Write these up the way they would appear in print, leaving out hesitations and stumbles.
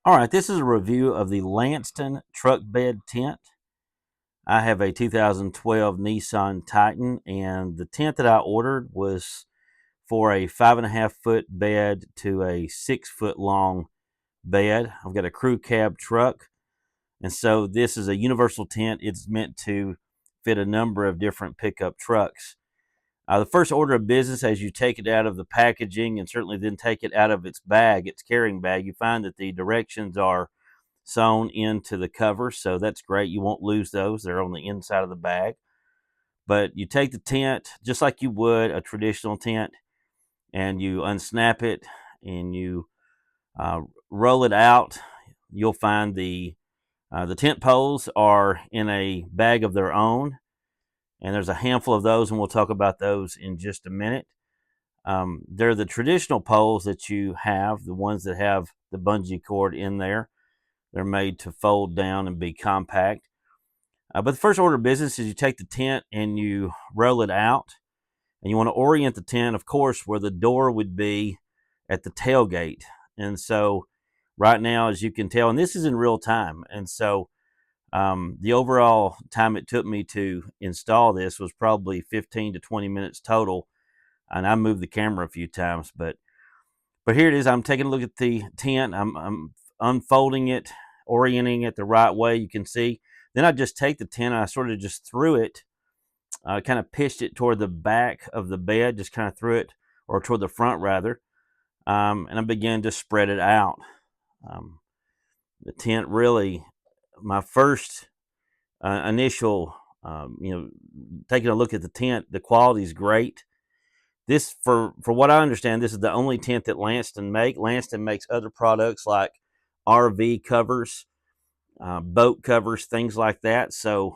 All right, this is a review of the Lanceton Truck Bed Tent. I have a 2012 Nissan Titan, and the tent that I ordered was for a 5.5 foot bed to a 6 foot long bed. I've got a crew cab truck, and so this is a universal tent. It's meant to fit a number of different pickup trucks. The first order of business, as you take it out of the packaging and certainly then take it out of its bag, its carrying bag, you find that the directions are sewn into the cover, so that's great. You won't lose those, they're on the inside of the bag. But you take the tent just like you would a traditional tent, and you unsnap it and you uh, roll it out. You'll find the tent poles are in a bag of their own, and there's a handful of those, and we'll talk about those in just a minute. They're the traditional poles that you have, the ones that have the bungee cord in there. They're made to fold down and be compact. But the first order of business is you take the tent and you roll it out, and you want to orient the tent, of course, where the door would be at the tailgate. And so, right now, as you can tell, and this is in real time, and so the overall time it took me to install this was probably 15 to 20 minutes total, and I moved the camera a few times, but here it is. I'm taking a look at the tent. I'm unfolding it, orienting it the right way. You can see. Then I just take the tent and I sort of just threw it, kind of pitched it toward the back of the bed, just kind of threw it, or toward the front rather, and I began to spread it out. Um, the tent really, my first initial, taking a look at the tent, the quality is great. This, for what I understand, this is the only tent that Lanceton make. Lanceton makes other products like RV covers, boat covers, things like that. So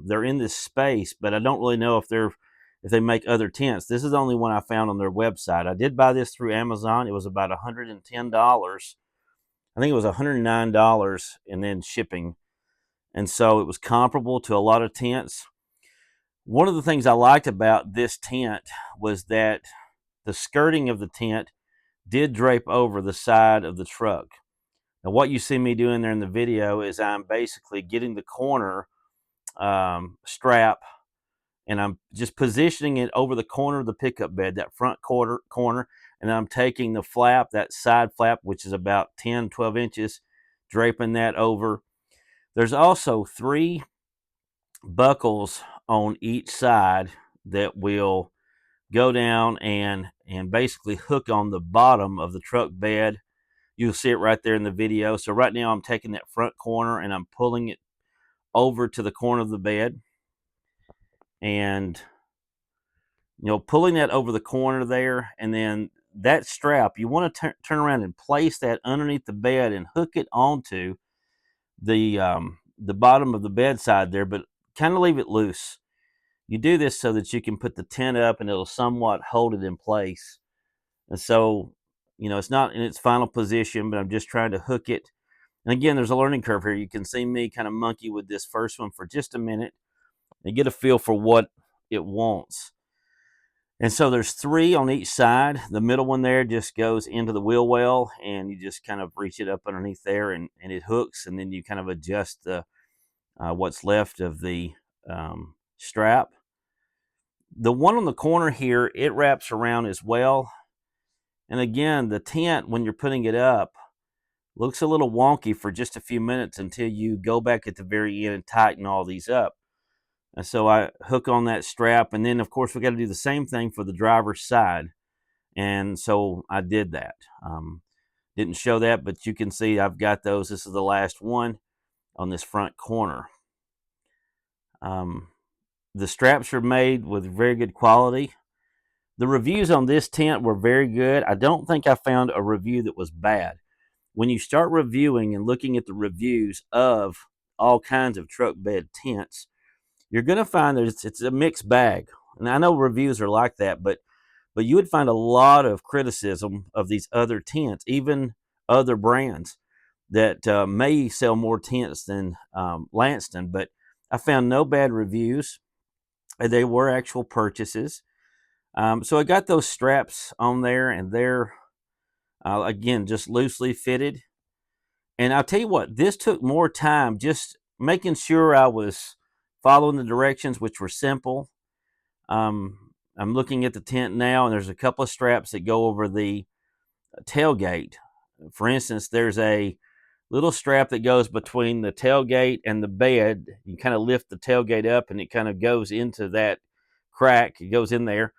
they're in this space, but I don't really know if they make other tents. This is the only one I found on their website. I did buy this through Amazon. It was about $110. I think it was $109 and then shipping, and so it was comparable to a lot of tents. One of the things I liked about this tent was that the skirting of the tent did drape over the side of the truck. Now, what you see me doing there in the video is I'm basically getting the corner strap, and I'm just positioning it over the corner of the pickup bed, that front corner, and I'm taking the flap, that side flap, which is about 10, 12 inches, draping that over. There's also three buckles on each side that will go down and basically hook on the bottom of the truck bed. You'll see it right there in the video. So right now I'm taking that front corner and I'm pulling it over to the corner of the bed, and pulling that over the corner there, and then that strap, you want to turn around and place that underneath the bed and hook it onto the bottom of the bedside there, but kind of leave it loose. You do this so that you can put the tent up and it'll somewhat hold it in place. And so, it's not in its final position, but I'm just trying to hook it. And again, there's a learning curve here. You can see me kind of monkey with this first one for just a minute and get a feel for what it wants. And so there's three on each side. The middle one there just goes into the wheel well, and you just kind of reach it up underneath there, and it hooks, and then you kind of adjust the what's left of the strap. The one on the corner here, it wraps around as well. And again, the tent, when you're putting it up, looks a little wonky for just a few minutes until you go back at the very end and tighten all these up. And so I hook on that strap, and then of course we got to do the same thing for the driver's side. And so I did that. Didn't show that, but you can see I've got those. This is the last one on this front corner. The straps are made with very good quality. The reviews on this tent were very good. I don't think I found a review that was bad. When you start reviewing and looking at the reviews of all kinds of truck bed tents, you're going to find that it's a mixed bag. And I know reviews are like that, but you would find a lot of criticism of these other tents, even other brands that may sell more tents than Lanceton. But I found no bad reviews. They were actual purchases. So I got those straps on there, and they're again just loosely fitted. And I'll tell you what, this took more time, just making sure I was following the directions, which were simple. I'm looking at the tent now, and there's a couple of straps that go over the tailgate. For instance, there's a little strap that goes between the tailgate and the bed. You kind of lift the tailgate up, and it kind of goes into that crack. It goes in there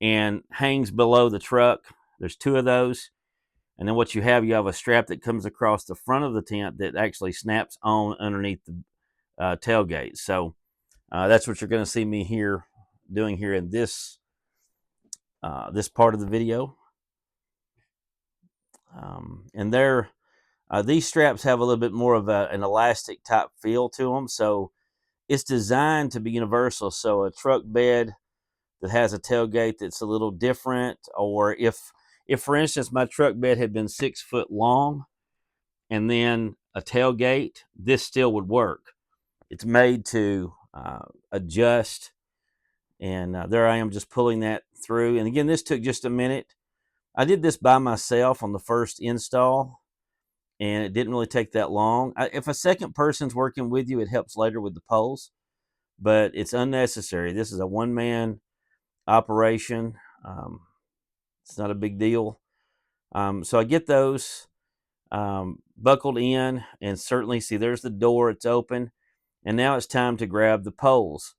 and hangs below the truck. There's two of those. And then what you have a strap that comes across the front of the tent that actually snaps on underneath the tailgate. So that's what you're going to see me doing here in this this part of the video. And these straps have a little bit more of an elastic type feel to them. So it's designed to be universal. So a truck bed that has a tailgate that's a little different, or if for instance my truck bed had been 6 foot long and then a tailgate, this still would work. It's made to adjust, and there I am just pulling that through. And again, this took just a minute. I did this by myself on the first install, and it didn't really take that long. If a second person's working with you, it helps later with the poles, but it's unnecessary. This is a one-man operation. It's not a big deal. So I get those buckled in, and certainly see there's the door, it's open, and now it's time to grab the poles.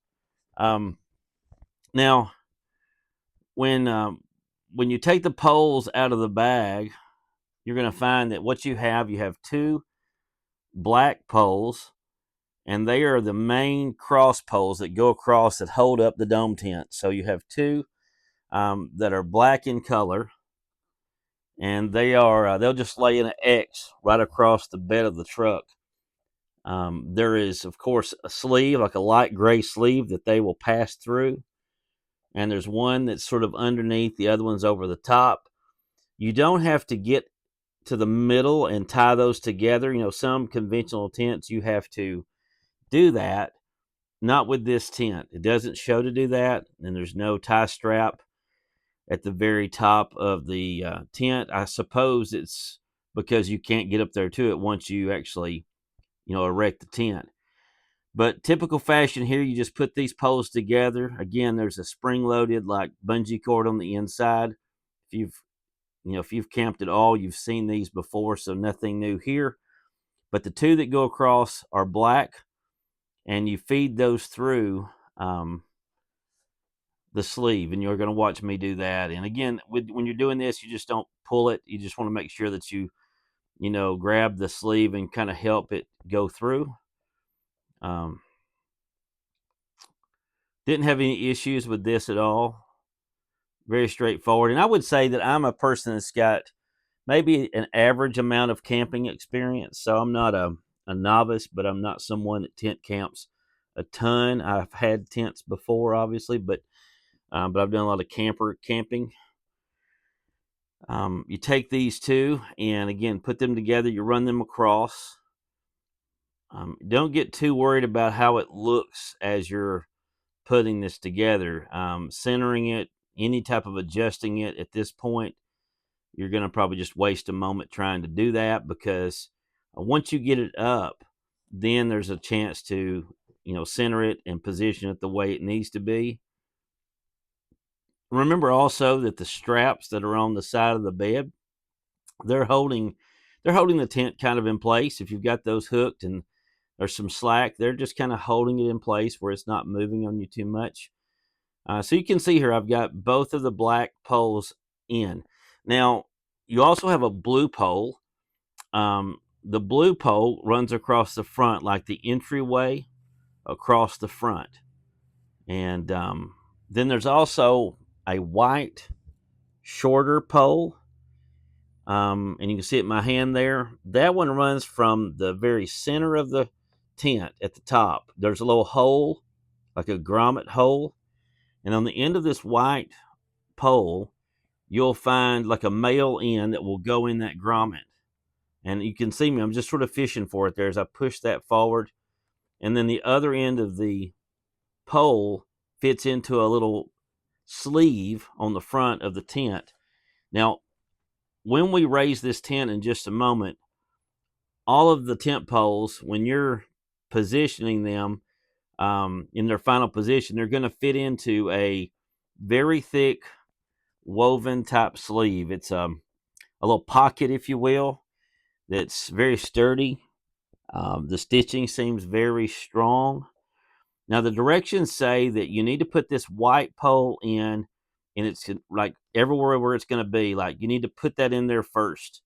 Now when you take the poles out of the bag, you're going to find that what you have two black poles, and they are the main cross poles that go across that hold up the dome tent. So you have two that are black in color, and they'll just lay in an X right across the bed of the truck. There is, of course, a sleeve, like a light gray sleeve, that they will pass through, and there's one that's sort of underneath, the other one's over the top. You don't have to get to the middle and tie those together. You know, some conventional tents you have to do that. Not with this tent. It doesn't show to do that, and there's no tie strap at the very top of the tent. I suppose it's because you can't get up there to it once you actually, erect the tent. But typical fashion here, you just put these poles together. Again, there's a spring-loaded like bungee cord on the inside. If you've camped at all, you've seen these before, so nothing new here. But the two that go across are black, and you feed those through the sleeve, and you're going to watch me do that. And again, when you're doing this, you just don't pull it. You just want to make sure that you grab the sleeve and kind of help it go through. Didn't have any issues with this at all. Very straightforward. And I would say that I'm a person that's got maybe an average amount of camping experience. So I'm not a novice, but I'm not someone that tent camps a ton. I've had tents before, obviously, but I've done a lot of camping. You take these two and again put them together. You run them across. Don't get too worried about how it looks as you're putting this together. Centering it, any type of adjusting it at this point, you're going to probably just waste a moment trying to do that, because once you get it up, then there's a chance to center it and position it the way it needs to be. Remember also that the straps that are on the side of the bed, they're holding the tent kind of in place. If you've got those hooked and there's some slack, they're just kind of holding it in place where it's not moving on you too much. So you can see here I've got both of the black poles in. Now, you also have a blue pole. The blue pole runs across the front, like the entryway across the front. And then there's also a white, shorter pole. And you can see it in my hand there. That one runs from the very center of the tent at the top. There's a little hole, like a grommet hole. And on the end of this white pole, you'll find like a male end that will go in that grommet. And you can see me, I'm just sort of fishing for it there as I push that forward. And then the other end of the pole fits into a little sleeve on the front of the tent. Now, when we raise this tent in just a moment, all of the tent poles, when you're positioning them in their final position, they're going to fit into a very thick woven type sleeve. It's a little pocket, if you will, that's very sturdy. The stitching seems very strong. Now, the directions say that you need to put this white pole in, and it's like everywhere where it's going to be. Like you need to put that in there first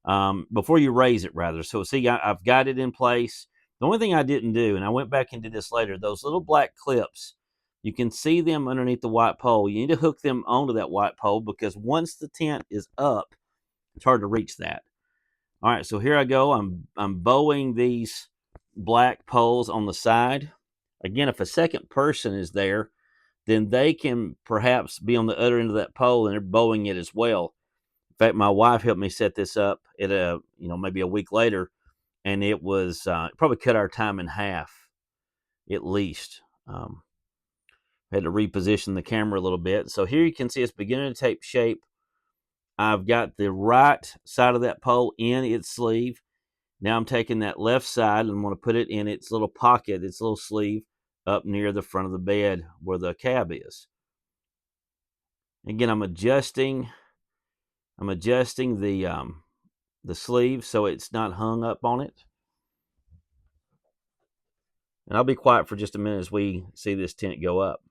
before you raise it, rather. So, see, I've got it in place. The only thing I didn't do, and I went back and did this later, those little black clips, you can see them underneath the white pole. You need to hook them onto that white pole because once the tent is up, it's hard to reach that. All right, so here I go. I'm bowing these black poles on the side. Again, if a second person is there, then they can perhaps be on the other end of that pole and they're bowing it as well. In fact, my wife helped me set this up at maybe a week later, and it was probably cut our time in half at least. Had to reposition the camera a little bit. So here you can see it's beginning to take shape. I've got the right side of that pole in its sleeve. Now I'm taking that left side and I'm going to put it in its little pocket, its little sleeve up near the front of the bed where the cab is. Again, I'm adjusting the sleeve so it's not hung up on it. And I'll be quiet for just a minute as we see this tent go up.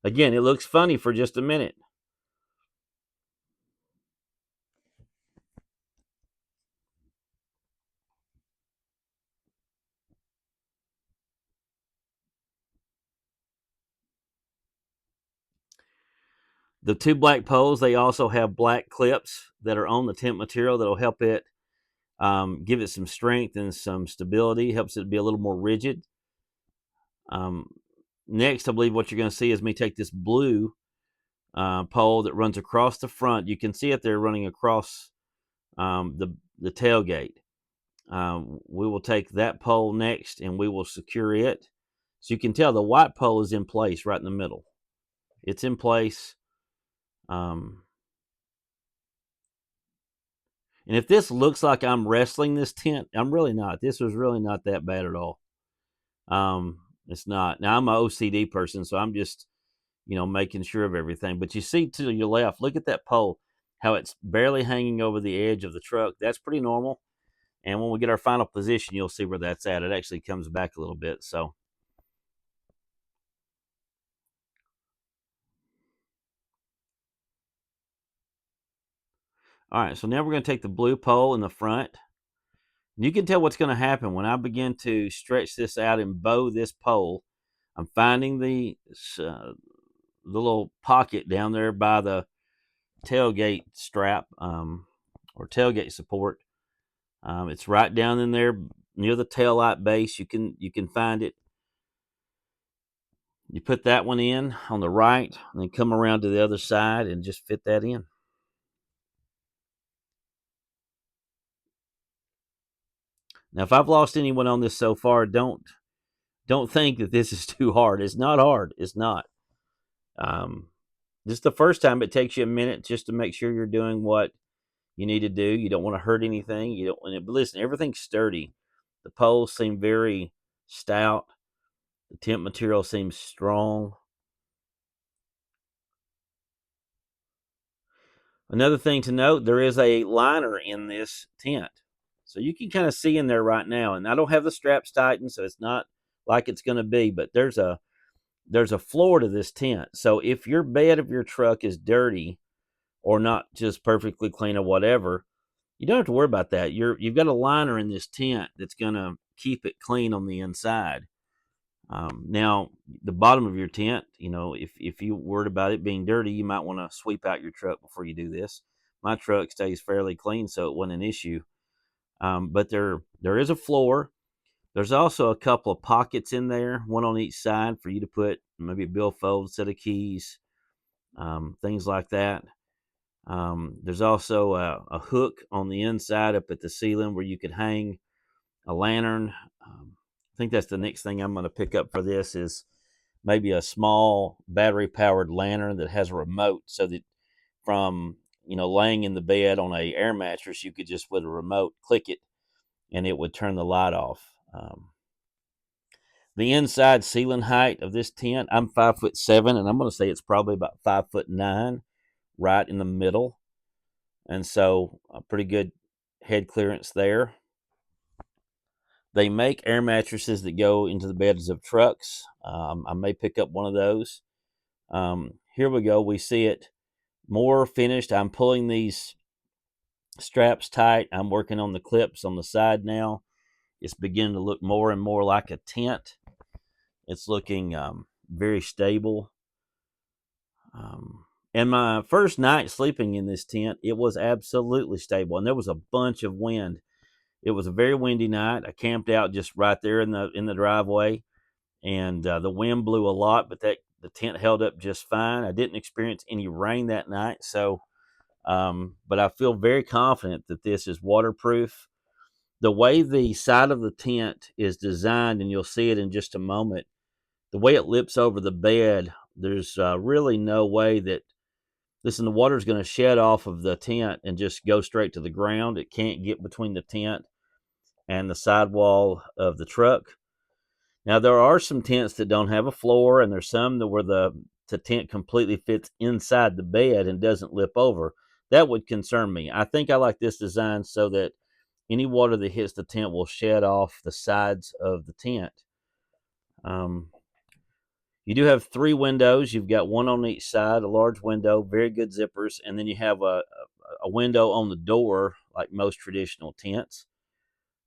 Again, it looks funny for just a minute. The two black poles, they also have black clips that are on the tent material that'll help it give it some strength and some stability, helps it be a little more rigid. Next, I believe what you're going to see is me take this blue pole that runs across the front. You can see it there running across the tailgate. We will take that pole next and we will secure it. So you can tell the white pole is in place right in the middle. It's in place. And if this looks like I'm wrestling this tent, I'm really not. This was really not that bad at all. It's not. Now, I'm an OCD person, so I'm just, making sure of everything. But you see to your left, look at that pole, how it's barely hanging over the edge of the truck. That's pretty normal. And when we get our final position, you'll see where that's at. It actually comes back a little bit. So, all right. So now we're going to take the blue pole in the front. You can tell what's going to happen when I begin to stretch this out and bow this pole. I'm finding the little pocket down there by the tailgate strap or tailgate support. It's right down in there near the tail light base. You can find it. You put that one in on the right, and then come around to the other side and just fit that in. Now, if I've lost anyone on this so far, don't think that this is too hard. It's not hard. It's not. Just the first time, it takes you a minute just to make sure you're doing what you need to do. You don't want to hurt anything. You don't. But listen, everything's sturdy. The poles seem very stout. The tent material seems strong. Another thing to note, there is a liner in this tent. So you can kind of see in there right now. And I don't have the straps tightened, so it's not like it's going to be, but there's a floor to this tent. So if your bed of your truck is dirty or not just perfectly clean or whatever, you don't have to worry about that. You've got a liner in this tent that's going to keep it clean on the inside. Now, the bottom of your tent, if you worried about it being dirty, you might want to sweep out your truck before you do this. My truck stays fairly clean, so it wasn't an issue. But there is a floor. There's also a couple of pockets in there, one on each side for you to put maybe a billfold, set of keys, things like that. There's also a hook on the inside up at the ceiling where you could hang a lantern. I think that's the next thing I'm going to pick up for this is maybe a small battery-powered lantern that has a remote so that from, laying in the bed on a air mattress, you could just with a remote click it and it would turn the light off. The inside ceiling height of this tent, I'm 5'7", and I'm going to say it's probably about 5'9", right in the middle, and so a pretty good head clearance there. They make air mattresses that go into the beds of trucks. I may pick up one of those. Here we go. We see it more finished. I'm pulling these straps tight. I'm working on the clips on the side now. It's beginning to look more and more like a tent. It's looking very stable. And my first night sleeping in this tent, it was absolutely stable, and there was a bunch of wind. It was a very windy night. I camped out just right there in the driveway, and the wind blew a lot, but the tent held up just fine. I didn't experience any rain that night, so but I feel very confident that this is waterproof. The way the side of the tent is designed, and you'll see it in just a moment, the way it lips over the bed, there's really no way that, listen, the water is going to shed off of the tent and just go straight to the ground. It can't get between the tent and the sidewall of the truck. Now, there are some tents that don't have a floor, and there's some that where the tent completely fits inside the bed and doesn't lip over. That would concern me. I think I like this design so that any water that hits the tent will shed off the sides of the tent. You do have 3 windows. You've got one on each side, a large window, very good zippers, and then you have a window on the door like most traditional tents.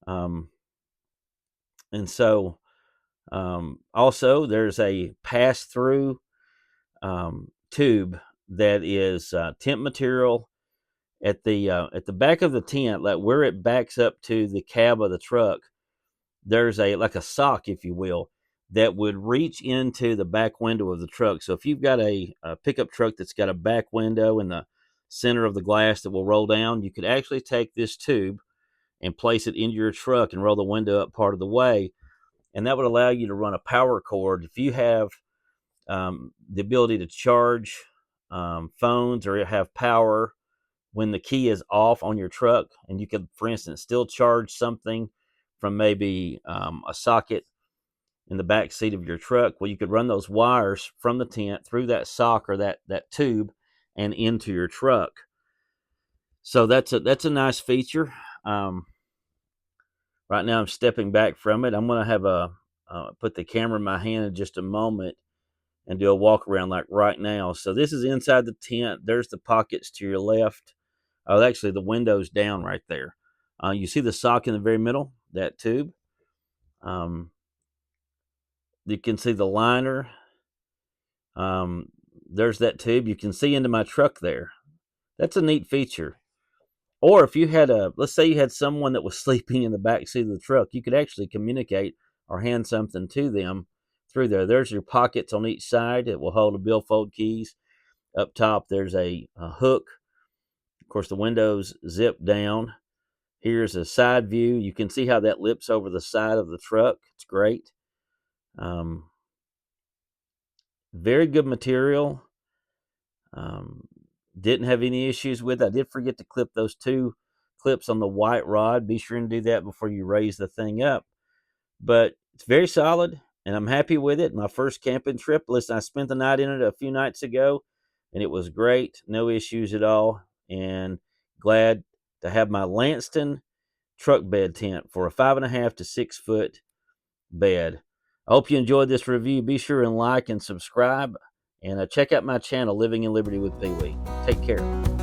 And so also there's a pass-through tube that is tent material at the back of the tent, like where it backs up to the cab of the truck. There's like a sock, if you will, that would reach into the back window of the truck. So if you've got a pickup truck that's got a back window in the center of the glass that will roll down, you could actually take this tube and place it into your truck and roll the window up part of the way, and that would allow you to run a power cord. If you have the ability to charge phones or have power when the key is off on your truck, and you could, for instance, still charge something from maybe a socket in the back seat of your truck, well, you could run those wires from the tent through that sock or that tube and into your truck. So that's a nice feature. Right now I'm stepping back from it. I'm going to have put the camera in my hand in just a moment and do a walk around like right now. So this is inside the tent. There's the pockets to your left. Oh, actually the window's down right there. You see the sock in the very middle, that tube. You can see the liner. There's that tube. You can see into my truck there. That's a neat feature. Or if you had let's say you had someone that was sleeping in the back seat of the truck, you could actually communicate or hand something to them through there. There's your pockets on each side. It will hold the billfold keys. Up top, there's a hook. Of course, the windows zip down. Here's a side view. You can see how that lips over the side of the truck. It's great. Very good material. Didn't have any issues with it. I did forget to clip those 2 clips on the white rod. Be sure and do that before you raise the thing up. But it's very solid, and I'm happy with it. My first camping trip. Listen, I spent the night in it a few nights ago, and it was great. No issues at all. And glad to have my Lanceton Truck Bed Tent for a 5.5 to 6 foot bed. I hope you enjoyed this review. Be sure and like and subscribe, and check out my channel, Living in Liberty with Pee Wee. Take care.